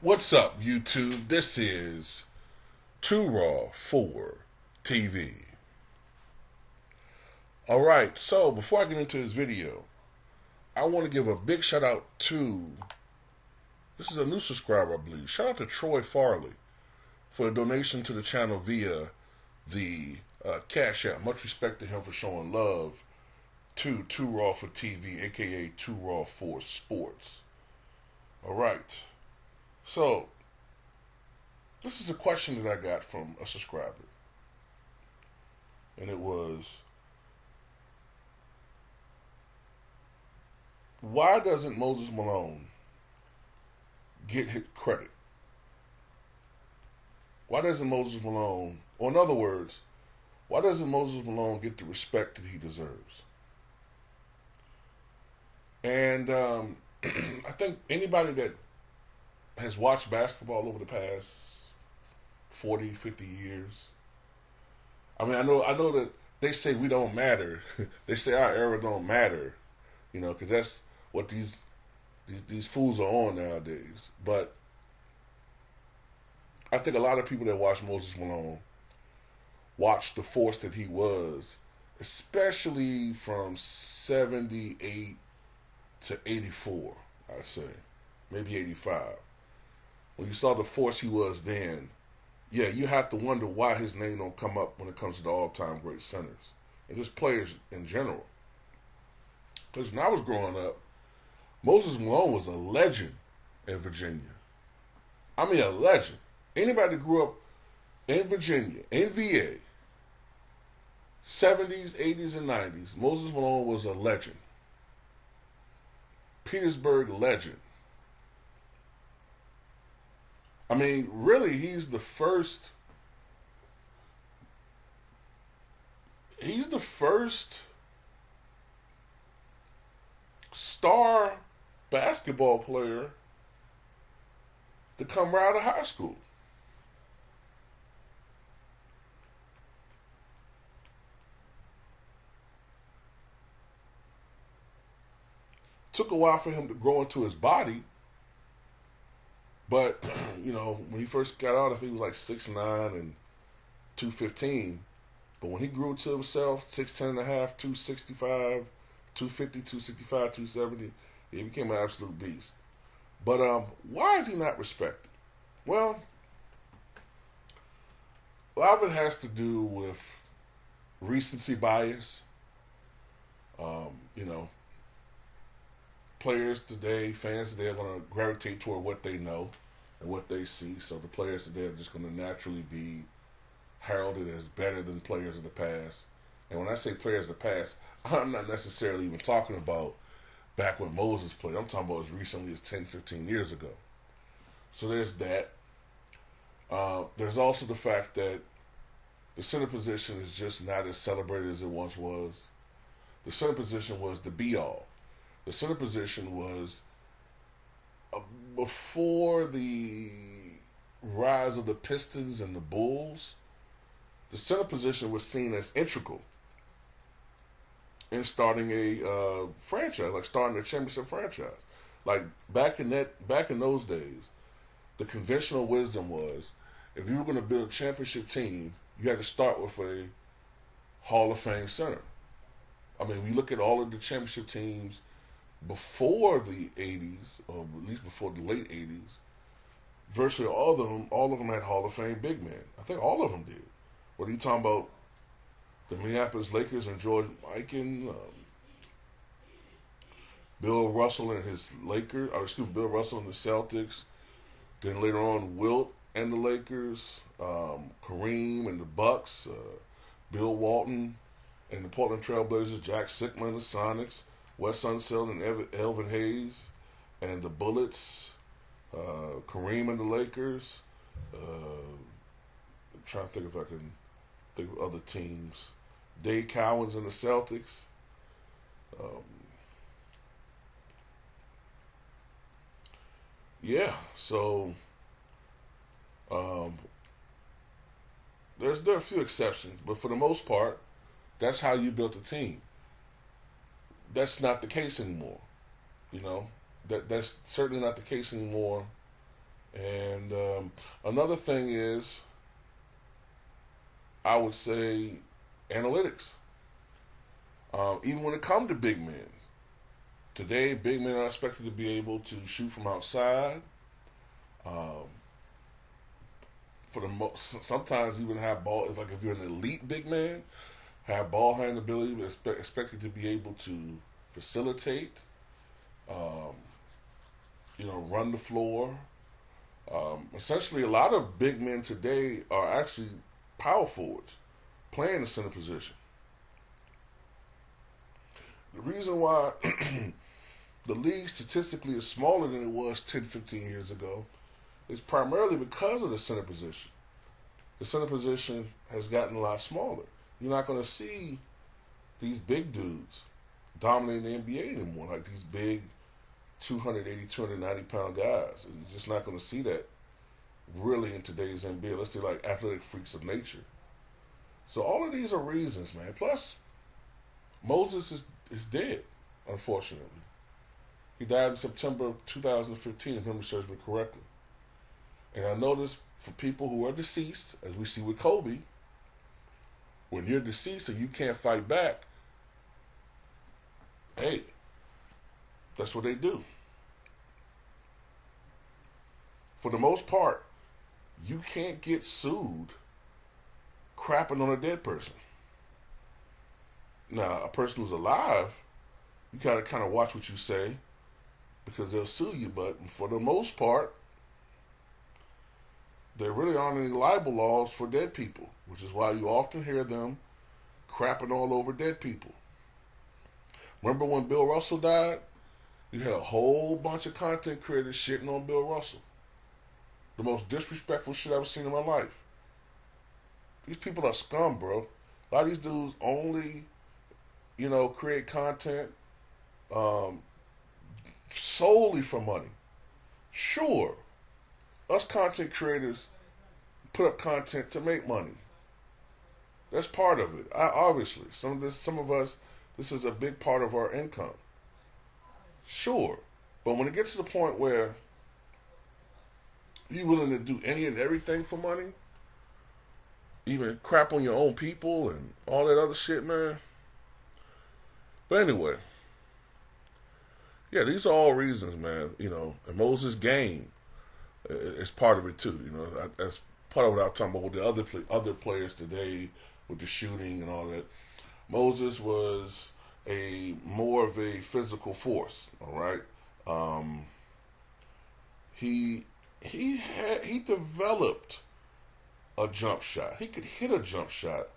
What's up, YouTube? This is Too Raw for TV. Alright, so before I get into this video, I want to give a big shout out to, this is a new subscriber, I believe. Shout out to Troy Farley for a donation to the channel via the Cash App. Much respect to him for showing love to Too Raw for TV, aka Too Raw for Sports. Alright, so this is a question that I got from a subscriber. And it was, why doesn't Moses Malone get his credit? Why doesn't Moses Malone, or in other words, why doesn't Moses Malone get the respect that he deserves? And I think anybody that has watched basketball over the past 40, 50 years. I mean, I know that they say we don't matter. They say our era don't matter, because that's what these fools are on nowadays. But I think a lot of people that watch Moses Malone watched the force that he was, especially from 78 to 84, I'd say. Maybe 85. When you saw the force he was then, yeah, you have to wonder why his name don't come up when it comes to the all-time great centers and just players in general. Because when I was growing up, Moses Malone was a legend in Virginia. I mean, a legend. Anybody that grew up in Virginia, in VA, 70s, 80s, and 90s, Moses Malone was a legend. Petersburg legend. I mean, really, he's the first star basketball player to come right out of high school. Took a while for him to grow into his body. But, when he first got out, I think he was like 6'9" and 215. But when he grew to himself, 6'10 and a half, 265, 250, 265, 270, he became an absolute beast. But why is he not respected? Well, a lot of it has to do with recency bias. Players today, fans today are going to gravitate toward what they know and what they see. So the players today are just going to naturally be heralded as better than players of the past. And when I say players of the past, I'm not necessarily even talking about back when Moses played. I'm talking about as recently as 10, 15 years ago. So there's that. There's also the fact that the center position is just not as celebrated as it once was. The center position was the be-all. The center position was, before the rise of the Pistons and the Bulls, the center position was seen as integral in starting a franchise, like starting a championship franchise. Like back in those days, the conventional wisdom was, if you were going to build a championship team, you had to start with a Hall of Fame center. I mean, we look at all of the championship teams before the 80s, or at least before the late 80s, virtually all of them had Hall of Fame big men. I think all of them did. What are you talking about? The Minneapolis Lakers and George Mikan, Bill Russell and his Lakers, Bill Russell and the Celtics. Then later on, Wilt and the Lakers, Kareem and the Bucks, Bill Walton and the Portland Trailblazers, Jack Sikma and the Sonics, Wes Unseld and Elvin Hayes and the Bullets, Kareem and the Lakers. I'm trying to think if I can think of other teams. Dave Cowens and the Celtics. So there are a few exceptions, but for the most part, that's how you built a team. That's not the case anymore. That's certainly not the case anymore And another thing is, I would say, analytics. Even when it comes to big men, today big men are expected to be able to shoot from outside. Um, for the most, sometimes even have ball. It's like if you're an elite big man, have ball handling ability, but expected to be able to facilitate. Um, run the floor. Essentially, a lot of big men today are actually power forwards, playing the center position. The reason why the league statistically is smaller than it was 10, 15 years ago is primarily because of the center position. The center position has gotten a lot smaller. You're not going to see these big dudes dominating the NBA anymore, like these big 280, 290-pound guys. You're just not going to see that really in today's NBA unless they're like athletic freaks of nature. So all of these are reasons, man. Plus, Moses is dead, unfortunately. He died in September of 2015, if memory serves me correctly. And I noticed for people who are deceased, as we see with Kobe, when you're deceased and you can't fight back, hey, that's what they do. For the most part, you can't get sued crapping on a dead person. Now, a person who's alive, you gotta kind of watch what you say because they'll sue you. But for the most part, there really aren't any libel laws for dead people, which is why you often hear them crapping all over dead people. Remember when Bill Russell died? You had a whole bunch of content creators shitting on Bill Russell. The most disrespectful shit I've ever seen in my life. These people are scum, bro. A lot of these dudes only, create content solely for money. Sure, us content creators put up content to make money. That's part of it. Obviously, some of us, this is a big part of our income. Sure, but when it gets to the point where you're willing to do any and everything for money, even crap on your own people and all that other shit, man. But anyway, yeah, these are all reasons, man. And Moses' game is part of it too. That's part of what I'm talking about with the other players today with the shooting and all that. Moses was more of a physical force. All right, he developed a jump shot. He could hit a jump shot.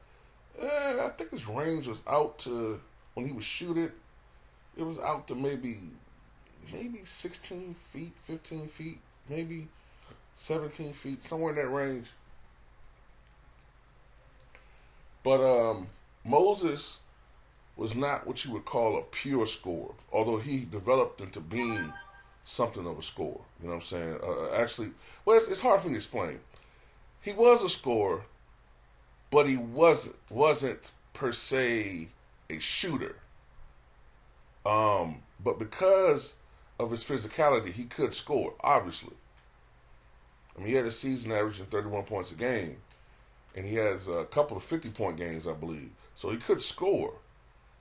I think his range was out to, when he would shoot it, it was out to maybe 16 feet, 15 feet, maybe 17 feet, somewhere in that range. But Moses was not what you would call a pure scorer, although he developed into being something of a scorer. You know what I'm saying? Actually, well, it's hard for me to explain. He was a scorer, but he wasn't per se a shooter. But because of his physicality, he could score, obviously. I mean, he had a season averaging 31 points a game, and he has a couple of 50-point games, I believe. So he could score.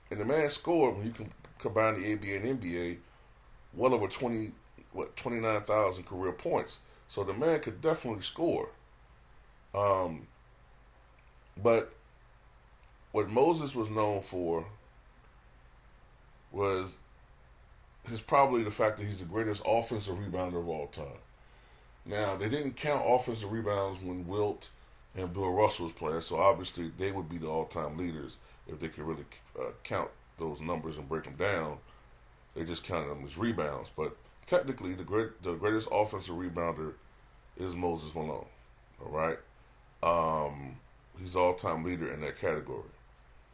And the man scored, when you can combine the ABA and NBA, well over 29,000 career points. So the man could definitely score. But what Moses was known for was probably the fact that he's the greatest offensive rebounder of all time. Now, they didn't count offensive rebounds when Wilt and Bill Russell was playing, so obviously they would be the all-time leaders if they could really count those numbers and break them down. They just counted them as rebounds. But technically, the greatest offensive rebounder is Moses Malone. All right? He's all-time leader in that category.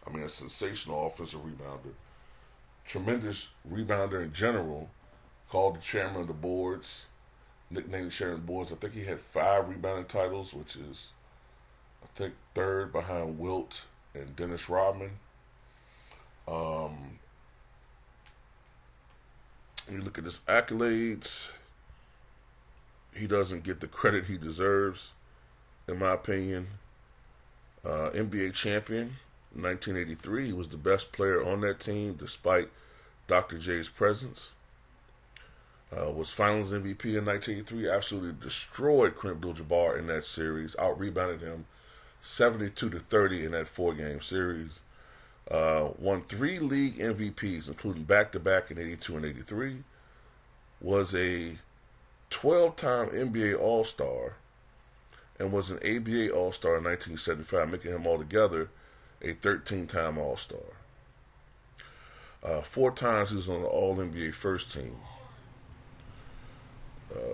I mean, a sensational offensive rebounder. Tremendous rebounder in general. Called the chairman of the boards. Nicknamed the chairman of the boards. I think he had 5 rebounding titles, which is, I think, third behind Wilt and Dennis Rodman. You look at his accolades. he doesn't get the credit he deserves, in my opinion. NBA champion, 1983. He was the best player on that team, despite Dr. J's presence. Was Finals MVP in 1983. Absolutely destroyed Kareem Abdul-Jabbar in that series. Out-rebounded him 72-30 in that 4-game series. Won 3 league MVPs, including back-to-back in 82 and 83. Was a 12-time NBA All-Star and was an ABA All-Star in 1975, making him altogether a 13-time All-Star. 4 times he was on the All-NBA first team.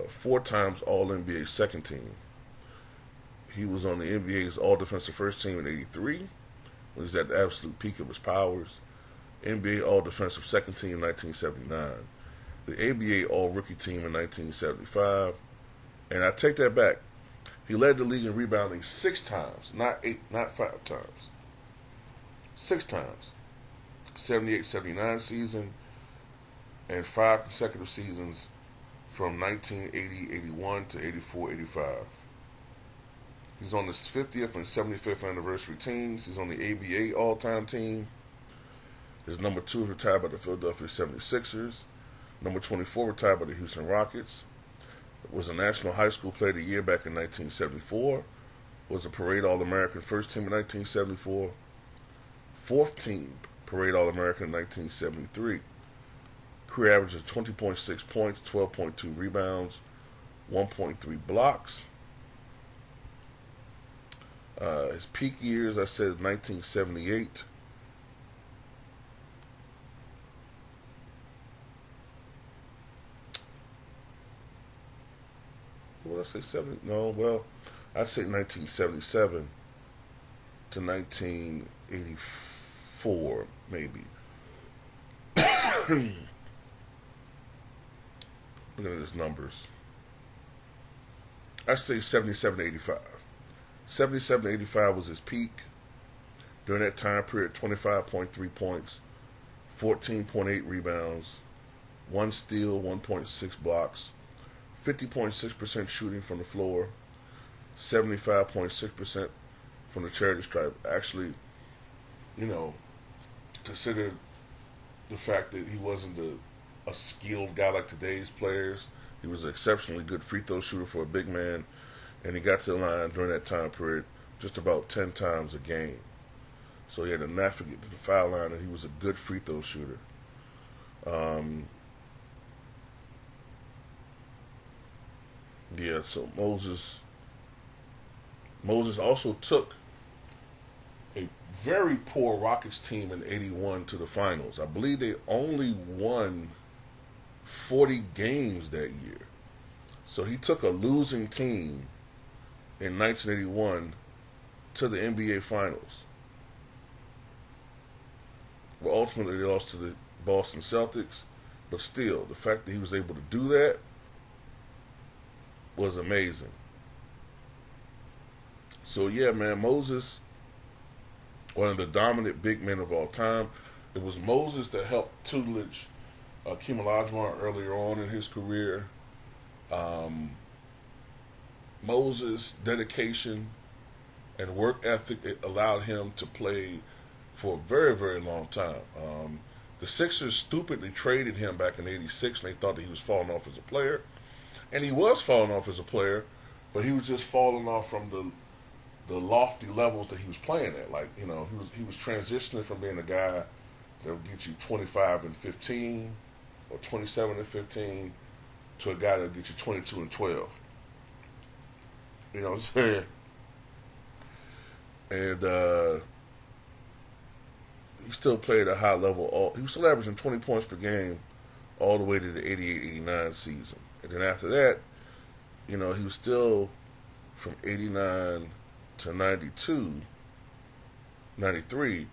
4 times All-NBA second team. He was on the NBA's All-Defensive first team in 83, when he was at the absolute peak of his powers. NBA All-Defensive second team in 1979. The ABA All-Rookie team in 1975. And I take that back. He led the league in rebounding 6 times, not 5 times. 6 times. 78-79 season and 5 consecutive seasons from 1980-81 to 84-85. He's on the 50th and 75th anniversary teams. He's on the ABA all-time team. His number 2 is retired by the Philadelphia 76ers. Number 24 retired by the Houston Rockets. Was a National High School Player of the Year back in 1974. Was a Parade All-American first team in 1974. 4th team Parade All-American in 1973. Career average of 20.6 points, 12.2 rebounds, 1.3 blocks. His peak years, I said 1978. What did I say? 70? No, well, I'd say 1977 to 1984, maybe. Looking at his numbers. I say 77 to 85. 77 to 85 was his peak. During that time period, 25.3 points, 14.8 rebounds, 1 steal, 1.6 blocks, 50.6% shooting from the floor, 75.6% from the charity stripe. Actually, consider the fact that he wasn't a skilled guy like today's players. He was an exceptionally good free throw shooter for a big man, and he got to the line during that time period just about 10 times a game. So he had to navigate to the foul line, and he was a good free throw shooter. So Moses also took a very poor Rockets team in 81 to the finals. I believe they only won 40 games that year. So he took a losing team in 1981 to the NBA finals. Well, ultimately they lost to the Boston Celtics, but still, the fact that he was able to do that was amazing. So yeah, man, Moses, one of the dominant big men of all time. It was Moses that helped tutelage Akeem Olajuwon earlier on in his career. Moses' dedication and work ethic, it allowed him to play for a very, very long time. The Sixers stupidly traded him back in '86, and they thought that he was falling off as a player. And he was falling off as a player, but he was just falling off from the lofty levels that he was playing at. Like, he was transitioning from being a guy that would get you 25 and 15 or 27 and 15 to a guy that would get you 22 and 12. You know what I'm saying? And he still played at a high level. He was still averaging 20 points per game all the way to the 88-89 season. And then after that, he was still from 89 to 92, 93.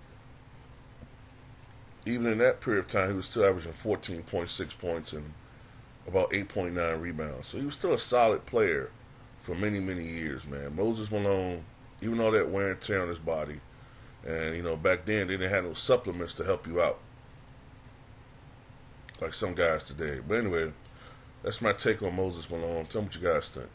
Even in that period of time, he was still averaging 14.6 points and about 8.9 rebounds. So he was still a solid player for many, many years, man. Moses Malone, even all that wear and tear on his body. And, back then, they didn't have no supplements to help you out, like some guys today. But anyway, That's my take on Moses Malone. Tell me what you guys think.